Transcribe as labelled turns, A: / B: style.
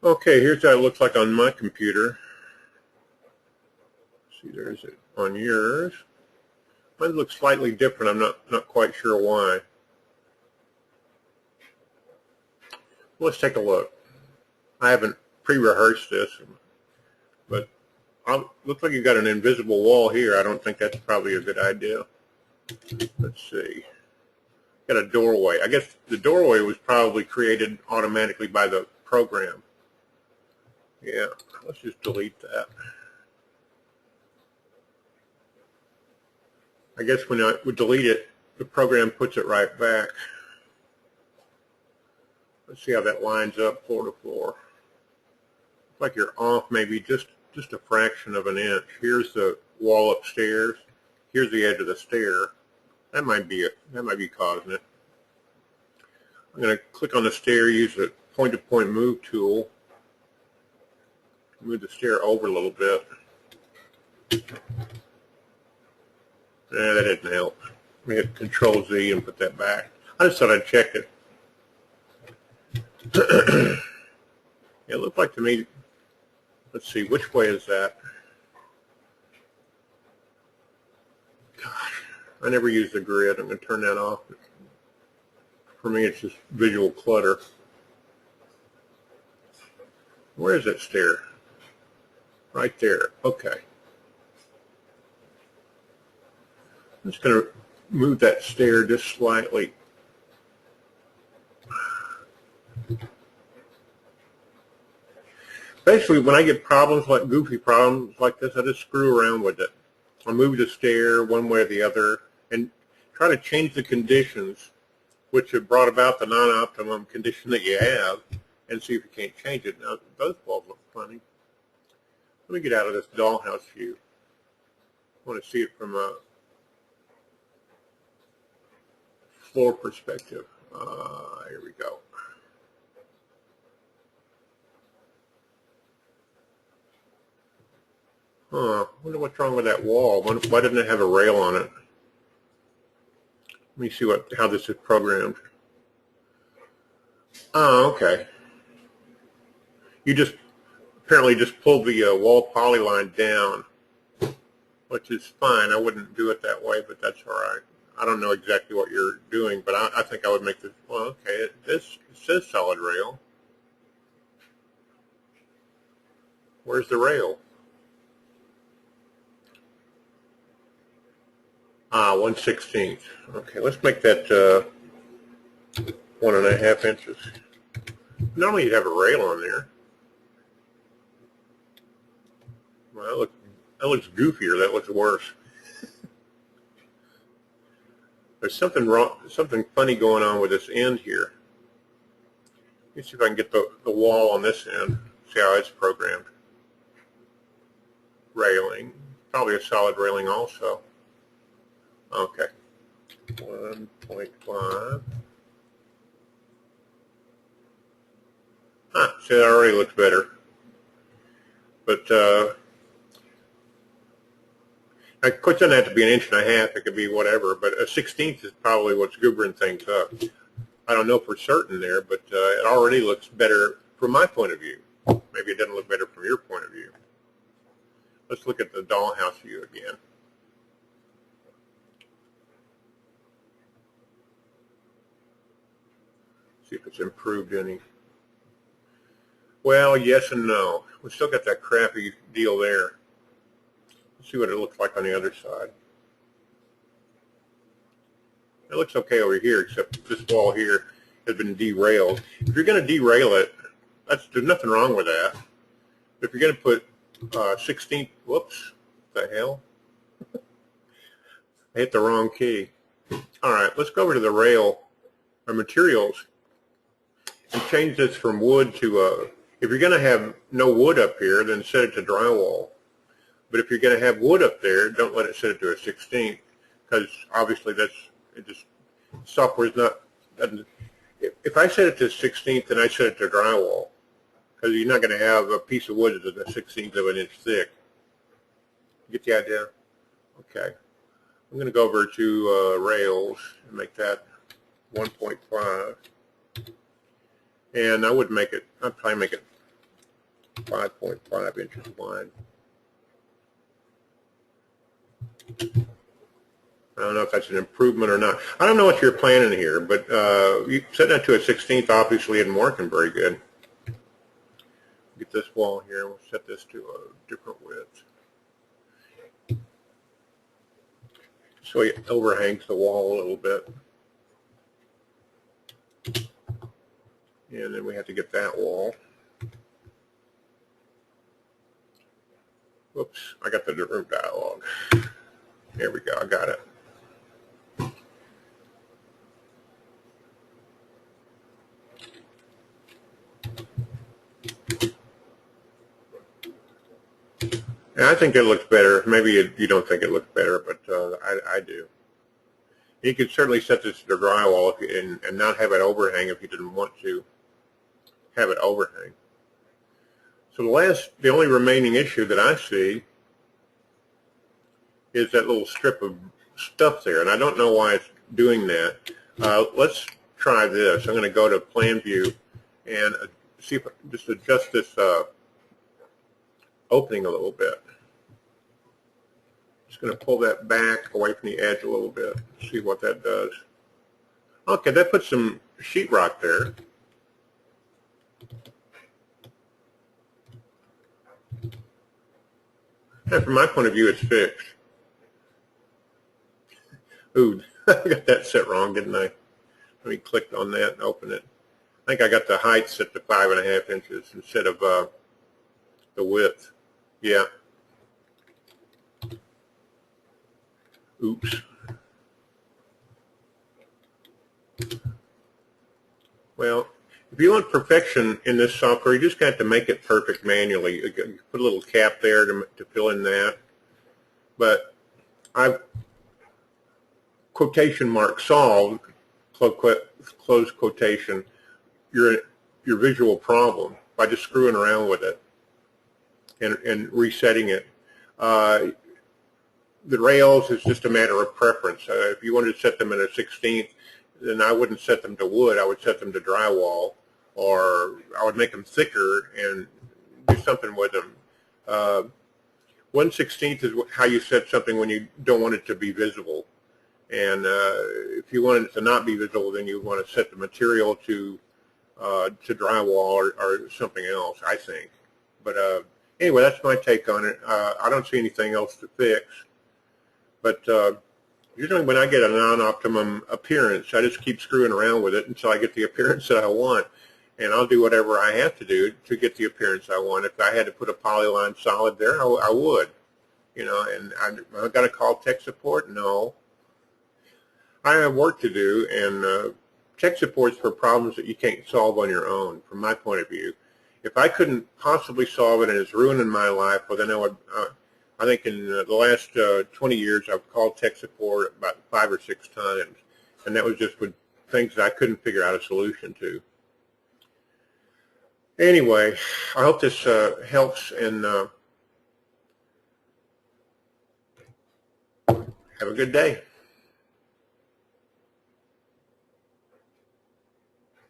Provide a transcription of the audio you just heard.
A: Okay, here's how it looks like on my computer. See, there's it on yours. Mine looks slightly different. I'm not quite sure why. Let's take a look. I haven't pre-rehearsed this, but looks like you got an invisible wall here. I don't think that's probably a good idea. Let's see. Got a doorway. I guess the doorway was probably created automatically by the program. Yeah, let's just delete that. I guess when I would delete it, the program puts it right back. Let's see how that lines up floor to floor. Looks like you're off maybe just a fraction of an inch. Here's the wall upstairs. Here's the edge of the stair. That might be causing it. I'm going to click on the stair, use the point-to-point move tool. Move the stair over a little bit. That didn't help. Let me hit Control Z and put that back. I just thought I'd check it. It looked like to me, let's see, which way is that? Gosh, I never use the grid. I'm going to turn that off. For me, it's just visual clutter. Where is that stair? Right there. Okay. I'm just going to move that stair just slightly. Basically, when I get problems like goofy problems like this, I just screw around with it. I'll move the stair one way or the other and try to change the conditions which have brought about the non-optimum condition that you have and see if you can't change it. Now, those walls look funny. Let me get out of this dollhouse view. I want to see it from a floor perspective. Here we go. I wonder what's wrong with that wall. Why doesn't it have a rail on it? Let me see how this is programmed. Oh, okay. You apparently just pulled the wall polyline down, which is fine. I wouldn't do it that way, but that's all right. I don't know exactly what you're doing, but I think I would make this. Well, okay. It says solid rail. Where's the rail? 1/16. Okay, let's make that 1.5 inches. Normally you'd have a rail on there. Well, that looks goofier. That looks worse. There's something wrong, something funny going on with this end here. Let me see if I can get the wall on this end. See how it's programmed. Railing, probably a solid railing also. Okay, 1.5. See, that already looks better. But of course, it doesn't have to be 1.5 inches. It could be whatever. But a 1/16 is probably what's goobering things up. I don't know for certain there, but it already looks better from my point of view. Maybe it doesn't look better from your point of view. Let's look at the dollhouse view again. See if it's improved any. Well, yes and no. We still got that crappy deal there. Let's see what it looks like on the other side. It looks okay over here, except this wall here has been derailed. If you're going to derail it, there's nothing wrong with that. If you're going to put 16, whoops, what the hell? I hit the wrong key. All right, let's go over to the rail or materials and change this from wood to if you're going to have no wood up here, then set it to drywall. But if you're going to have wood up there, don't let it set it to a 16th, because obviously software is not. If I set it to 16th, then I set it to drywall, because you're not going to have a piece of wood that's a 16th of an inch thick. You get the idea? Okay. I'm going to go over to rails and make that 1.5. And I would make it, I'd probably make it 5.5 inches wide. I don't know if that's an improvement or not. I don't know what you're planning here, but you set that to a 16th obviously isn't working very good. Get this wall here, we'll set this to a different width. So it overhangs the wall a little bit. And then we have to get that wall. Whoops, I got the room dialog. There we go, I got it. And I think it looks better. Maybe you don't think it looks better, but I do. You could certainly set this to drywall if you, and not have it overhang if you didn't want to have it overhang. So the only remaining issue that I see is that little strip of stuff there, and I don't know why it's doing that. Let's try this. I'm going to go to Plan View and see if I just adjust this opening a little bit. Just going to pull that back away from the edge a little bit. See what that does. Okay, that puts some sheetrock there. And from my point of view, it's fixed. Ooh, I got that set wrong, didn't I? Let me click on that and open it. I think I got the height set to 5.5 inches instead of the width. Yeah. Oops. Well, if you want perfection in this software, you just got to make it perfect manually. You put a little cap there to fill in that. But I've quotation mark solved, close quotation, your visual problem by just screwing around with it and resetting it. The rails is just a matter of preference. If you wanted to set them at a 16th, then I wouldn't set them to wood. I would set them to drywall, or I would make them thicker and do something with them. 1/16 is how you set something when you don't want it to be visible. And if you want it to not be visible, then you want to set the material to drywall or something else, I think. But anyway, that's my take on it. I don't see anything else to fix. But usually when I get a non-optimum appearance, I just keep screwing around with it until I get the appearance that I want. And I'll do whatever I have to do to get the appearance I want. If I had to put a polyline solid there, I would. You know, and I'm going to call tech support? No. I have work to do, and tech support's for problems that you can't solve on your own, from my point of view. If I couldn't possibly solve it and it's ruining my life, well, then I would. I think in the last 20 years, I've called tech support about 5 or 6 times, and that was just with things that I couldn't figure out a solution to. Anyway, I hope this helps, and have a good day.